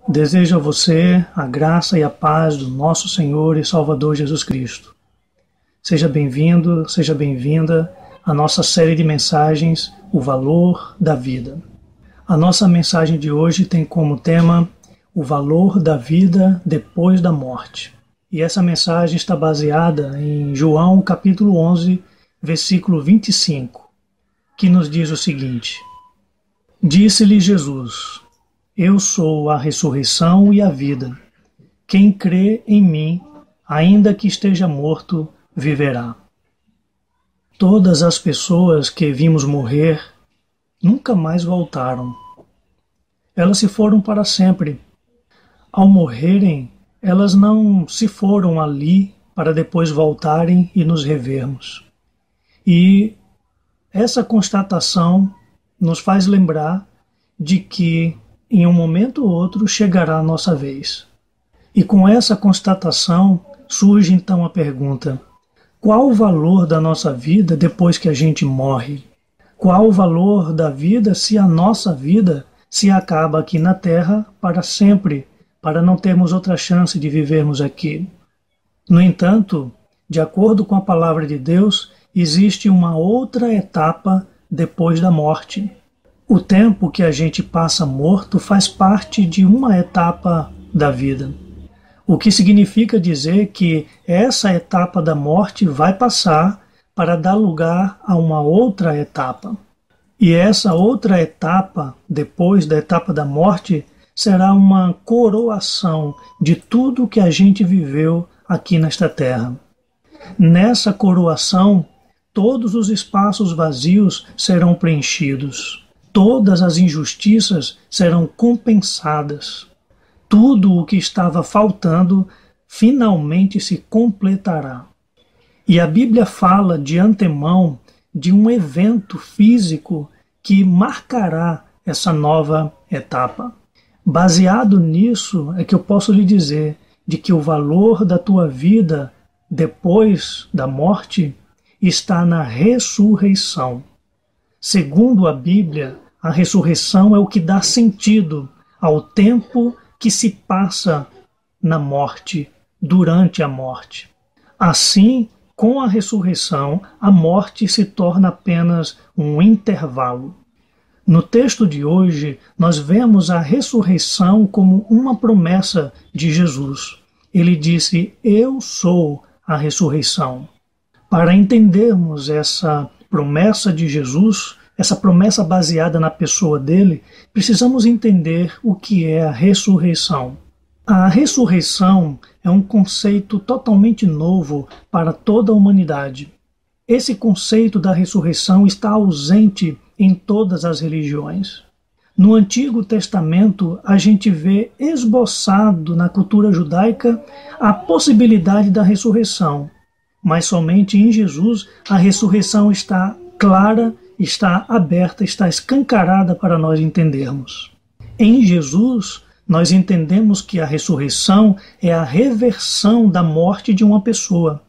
Desejo a você a graça e a paz do nosso Senhor e Salvador Jesus Cristo. Seja bem-vindo, seja bem-vinda à nossa série de mensagens, O Valor da Vida. A nossa mensagem de hoje tem como tema o valor da vida depois da morte. E essa mensagem está baseada em João capítulo 11, versículo 25, que nos diz o seguinte: Disse-lhe Jesus: Eu sou a ressurreição e a vida. Quem crê em mim, ainda que esteja morto, viverá. Todas as pessoas que vimos morrer nunca mais voltaram. Elas se foram para sempre. Ao morrerem, elas não se foram ali para depois voltarem e nos revermos. E essa constatação nos faz lembrar de que em um momento ou outro chegará a nossa vez. E com essa constatação surge então a pergunta: qual o valor da nossa vida depois que a gente morre? Qual o valor da vida se a nossa vida se acaba aqui na Terra para sempre, para não termos outra chance de vivermos aqui? No entanto, de acordo com a palavra de Deus, existe uma outra etapa depois da morte. O tempo que a gente passa morto faz parte de uma etapa da vida. O que significa dizer que essa etapa da morte vai passar para dar lugar a uma outra etapa. E essa outra etapa, depois da etapa da morte, será uma coroação de tudo que a gente viveu aqui nesta terra. Nessa coroação, todos os espaços vazios serão preenchidos. Todas as injustiças serão compensadas. Tudo o que estava faltando finalmente se completará. E a Bíblia fala de antemão de um evento físico que marcará essa nova etapa. Baseado nisso é que eu posso lhe dizer de que o valor da tua vida depois da morte está na ressurreição. Segundo a Bíblia, a ressurreição é o que dá sentido ao tempo que se passa na morte, durante a morte. Assim, com a ressurreição, a morte se torna apenas um intervalo. No texto de hoje, nós vemos a ressurreição como uma promessa de Jesus. Ele disse: Eu sou a ressurreição. Para entendermos essa promessa de Jesus, essa promessa baseada na pessoa dele, precisamos entender o que é a ressurreição. A ressurreição é um conceito totalmente novo para toda a humanidade. Esse conceito da ressurreição está ausente em todas as religiões. No Antigo Testamento, a gente vê esboçado na cultura judaica a possibilidade da ressurreição, mas somente em Jesus a ressurreição está clara, está aberta, está escancarada para nós entendermos. Em Jesus, nós entendemos que a ressurreição é a reversão da morte de uma pessoa.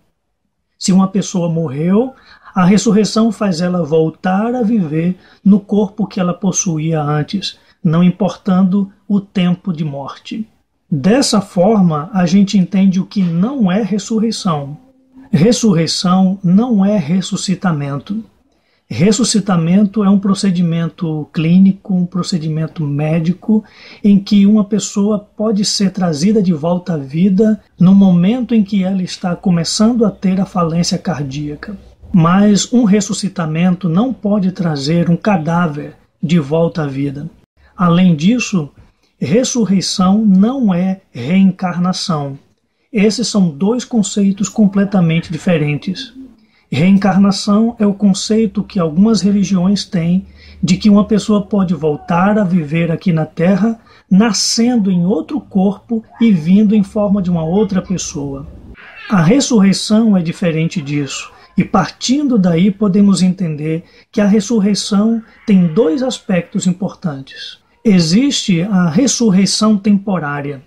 Se uma pessoa morreu, a ressurreição faz ela voltar a viver no corpo que ela possuía antes, não importando o tempo de morte. Dessa forma, a gente entende o que não é ressurreição. Ressurreição não é ressuscitamento. Ressuscitamento é um procedimento clínico, um procedimento médico, em que uma pessoa pode ser trazida de volta à vida no momento em que ela está começando a ter a falência cardíaca. Mas um ressuscitamento não pode trazer um cadáver de volta à vida. Além disso, ressurreição não é reencarnação. Esses são dois conceitos completamente diferentes. Reencarnação é o conceito que algumas religiões têm de que uma pessoa pode voltar a viver aqui na Terra, nascendo em outro corpo e vindo em forma de uma outra pessoa. A ressurreição é diferente disso, e partindo daí podemos entender que a ressurreição tem dois aspectos importantes. Existe a ressurreição temporária.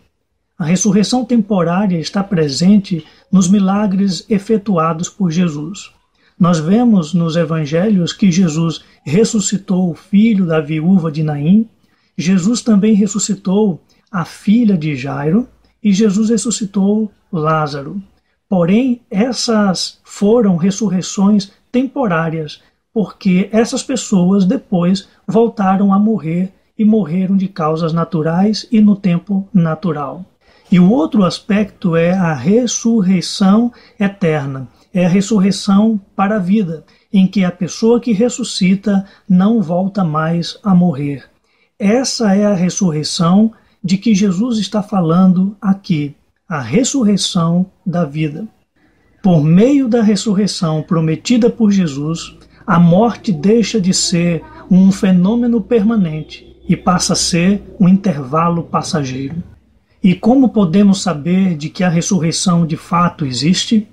A ressurreição temporária está presente nos milagres efetuados por Jesus. Nós vemos nos evangelhos que Jesus ressuscitou o filho da viúva de Naim. Jesus também ressuscitou a filha de Jairo e Jesus ressuscitou Lázaro. Porém, essas foram ressurreições temporárias, porque essas pessoas depois voltaram a morrer e morreram de causas naturais e no tempo natural. E o outro aspecto é a ressurreição eterna, é a ressurreição para a vida, em que a pessoa que ressuscita não volta mais a morrer. Essa é a ressurreição de que Jesus está falando aqui, a ressurreição da vida. Por meio da ressurreição prometida por Jesus, a morte deixa de ser um fenômeno permanente e passa a ser um intervalo passageiro. E como podemos saber de que a ressurreição de fato existe?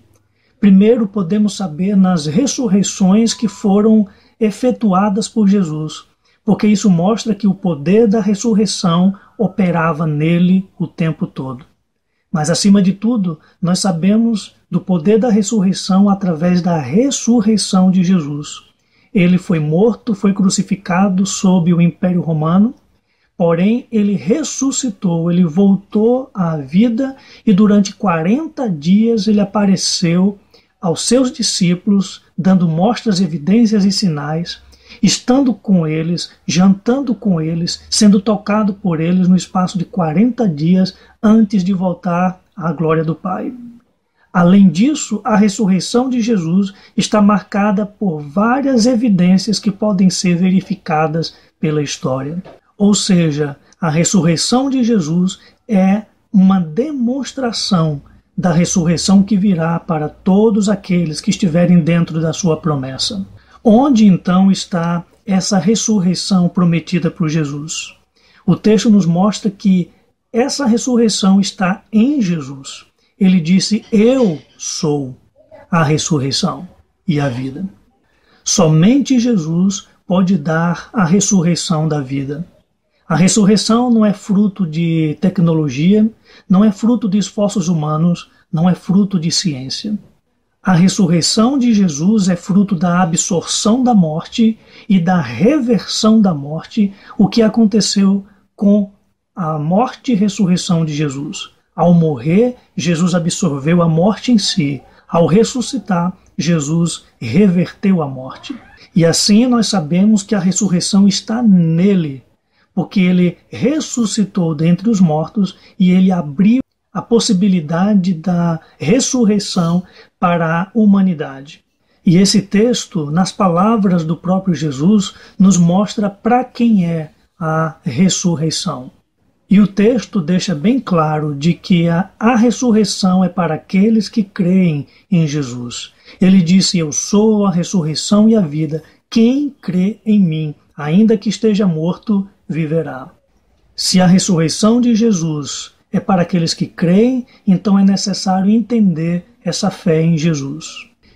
Primeiro podemos saber nas ressurreições que foram efetuadas por Jesus, porque isso mostra que o poder da ressurreição operava nele o tempo todo. Mas, acima de tudo, nós sabemos do poder da ressurreição através da ressurreição de Jesus. Ele foi morto, foi crucificado sob o Império Romano, porém ele ressuscitou, ele voltou à vida e durante 40 dias ele apareceu aos seus discípulos, dando mostras, evidências e sinais, estando com eles, jantando com eles, sendo tocado por eles no espaço de 40 dias antes de voltar à glória do Pai. Além disso, a ressurreição de Jesus está marcada por várias evidências que podem ser verificadas pela história. Ou seja, a ressurreição de Jesus é uma demonstração da ressurreição que virá para todos aqueles que estiverem dentro da sua promessa. Onde então está essa ressurreição prometida por Jesus? O texto nos mostra que essa ressurreição está em Jesus. Ele disse: eu sou a ressurreição e a vida. Somente Jesus pode dar a ressurreição da vida. A ressurreição não é fruto de tecnologia, não é fruto de esforços humanos, não é fruto de ciência. A ressurreição de Jesus é fruto da absorção da morte e da reversão da morte, o que aconteceu com a morte e ressurreição de Jesus. Ao morrer, Jesus absorveu a morte em si. Ao ressuscitar, Jesus reverteu a morte. E assim nós sabemos que a ressurreição está nele, porque ele ressuscitou dentre os mortos e ele abriu a possibilidade da ressurreição para a humanidade. E esse texto, nas palavras do próprio Jesus, nos mostra para quem é a ressurreição. E o texto deixa bem claro de que a ressurreição é para aqueles que creem em Jesus. Ele disse: eu sou a ressurreição e a vida. Quem crê em mim, ainda que esteja morto, viverá. Se a ressurreição de Jesus é para aqueles que creem, então é necessário entender essa fé em Jesus.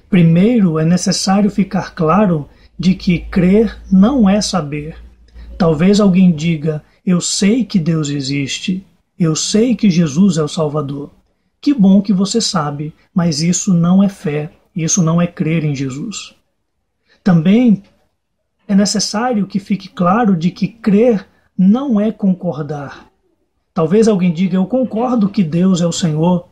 Primeiro, é necessário ficar claro de que crer não é saber. Talvez alguém diga: eu sei que Deus existe, eu sei que Jesus é o Salvador. Que bom que você sabe, mas isso não é fé, isso não é crer em Jesus. Também é necessário que fique claro de que crer não é concordar. Talvez alguém diga: eu concordo que Deus é o Senhor,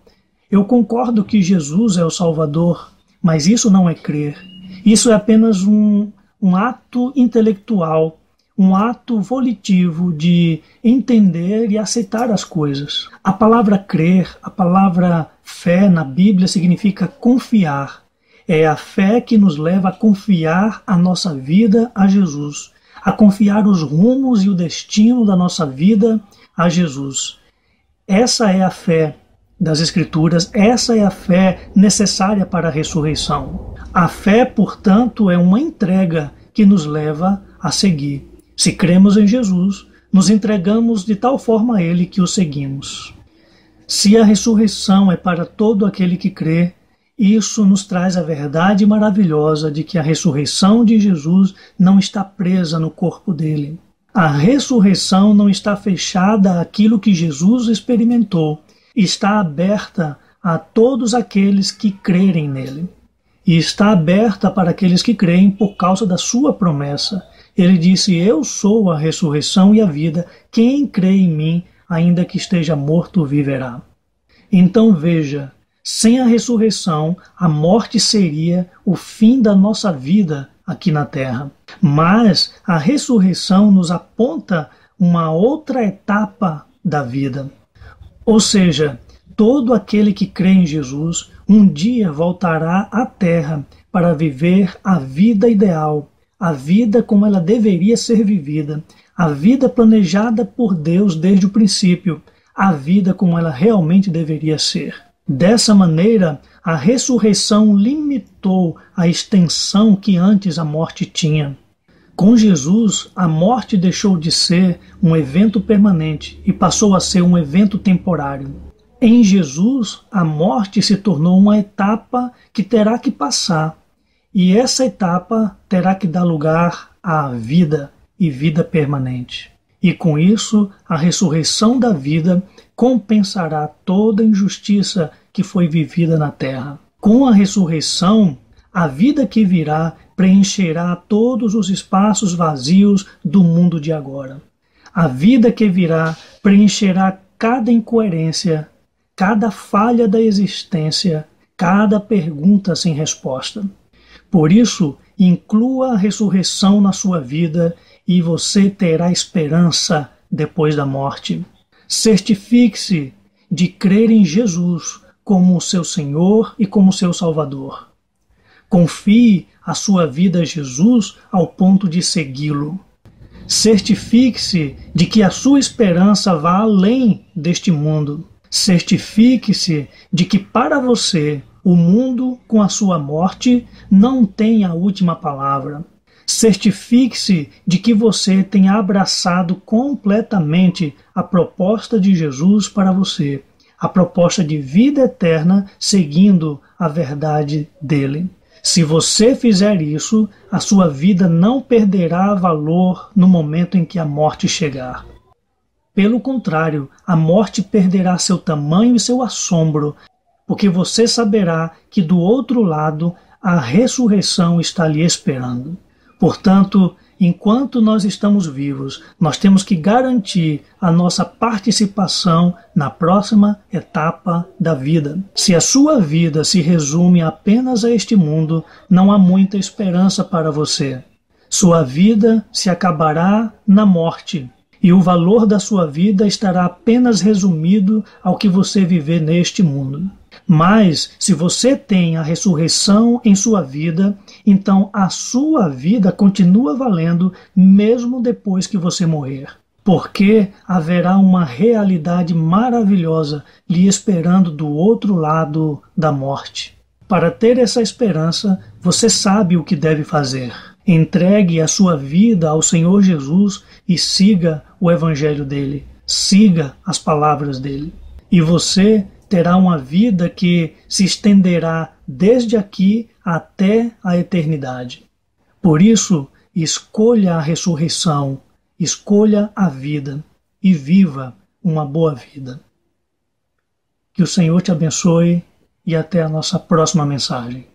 eu concordo que Jesus é o Salvador, mas isso não é crer. Isso é apenas um ato intelectual, um ato volitivo de entender e aceitar as coisas. A palavra crer, a palavra fé na Bíblia significa confiar. É a fé que nos leva a confiar a nossa vida a Jesus, a confiar os rumos e o destino da nossa vida a Jesus. Essa é a fé das Escrituras, essa é a fé necessária para a ressurreição. A fé, portanto, é uma entrega que nos leva a seguir. Se cremos em Jesus, nos entregamos de tal forma a Ele que o seguimos. Se a ressurreição é para todo aquele que crê, isso nos traz a verdade maravilhosa de que a ressurreição de Jesus não está presa no corpo dele. A ressurreição não está fechada àquilo que Jesus experimentou, está aberta a todos aqueles que crerem nele. E está aberta para aqueles que creem por causa da sua promessa. Ele disse: eu sou a ressurreição e a vida. Quem crê em mim, ainda que esteja morto, viverá. Então veja, sem a ressurreição, a morte seria o fim da nossa vida aqui na terra. Mas a ressurreição nos aponta uma outra etapa da vida. Ou seja, todo aquele que crê em Jesus um dia voltará à terra para viver a vida ideal, a vida como ela deveria ser vivida, a vida planejada por Deus desde o princípio, a vida como ela realmente deveria ser. Dessa maneira, a ressurreição limitou a extensão que antes a morte tinha. Com Jesus, a morte deixou de ser um evento permanente e passou a ser um evento temporário. Em Jesus, a morte se tornou uma etapa que terá que passar, e essa etapa terá que dar lugar à vida e vida permanente. E com isso, a ressurreição da vida compensará toda a injustiça que foi vivida na terra. Com a ressurreição, a vida que virá preencherá todos os espaços vazios do mundo de agora. A vida que virá preencherá cada incoerência, cada falha da existência, cada pergunta sem resposta. Por isso, inclua a ressurreição na sua vida e você terá esperança depois da morte. Certifique-se de crer em Jesus como o seu Senhor e como seu Salvador. Confie a sua vida a Jesus ao ponto de segui-lo. Certifique-se de que a sua esperança vá além deste mundo. Certifique-se de que para você o mundo, com a sua morte, não tem a última palavra. Certifique-se de que você tem abraçado completamente a proposta de Jesus para você, a proposta de vida eterna seguindo a verdade dele. Se você fizer isso, a sua vida não perderá valor no momento em que a morte chegar. Pelo contrário, a morte perderá seu tamanho e seu assombro, porque você saberá que do outro lado a ressurreição está lhe esperando. Portanto, enquanto nós estamos vivos, nós temos que garantir a nossa participação na próxima etapa da vida. Se a sua vida se resume apenas a este mundo, não há muita esperança para você. Sua vida se acabará na morte, e o valor da sua vida estará apenas resumido ao que você viver neste mundo. Mas, se você tem a ressurreição em sua vida, então a sua vida continua valendo mesmo depois que você morrer. Porque haverá uma realidade maravilhosa lhe esperando do outro lado da morte. Para ter essa esperança, você sabe o que deve fazer. Entregue a sua vida ao Senhor Jesus e siga o Evangelho dele. Siga as palavras dele. E você terá uma vida que se estenderá desde aqui até a eternidade. Por isso, escolha a ressurreição, escolha a vida e viva uma boa vida. Que o Senhor te abençoe e até a nossa próxima mensagem.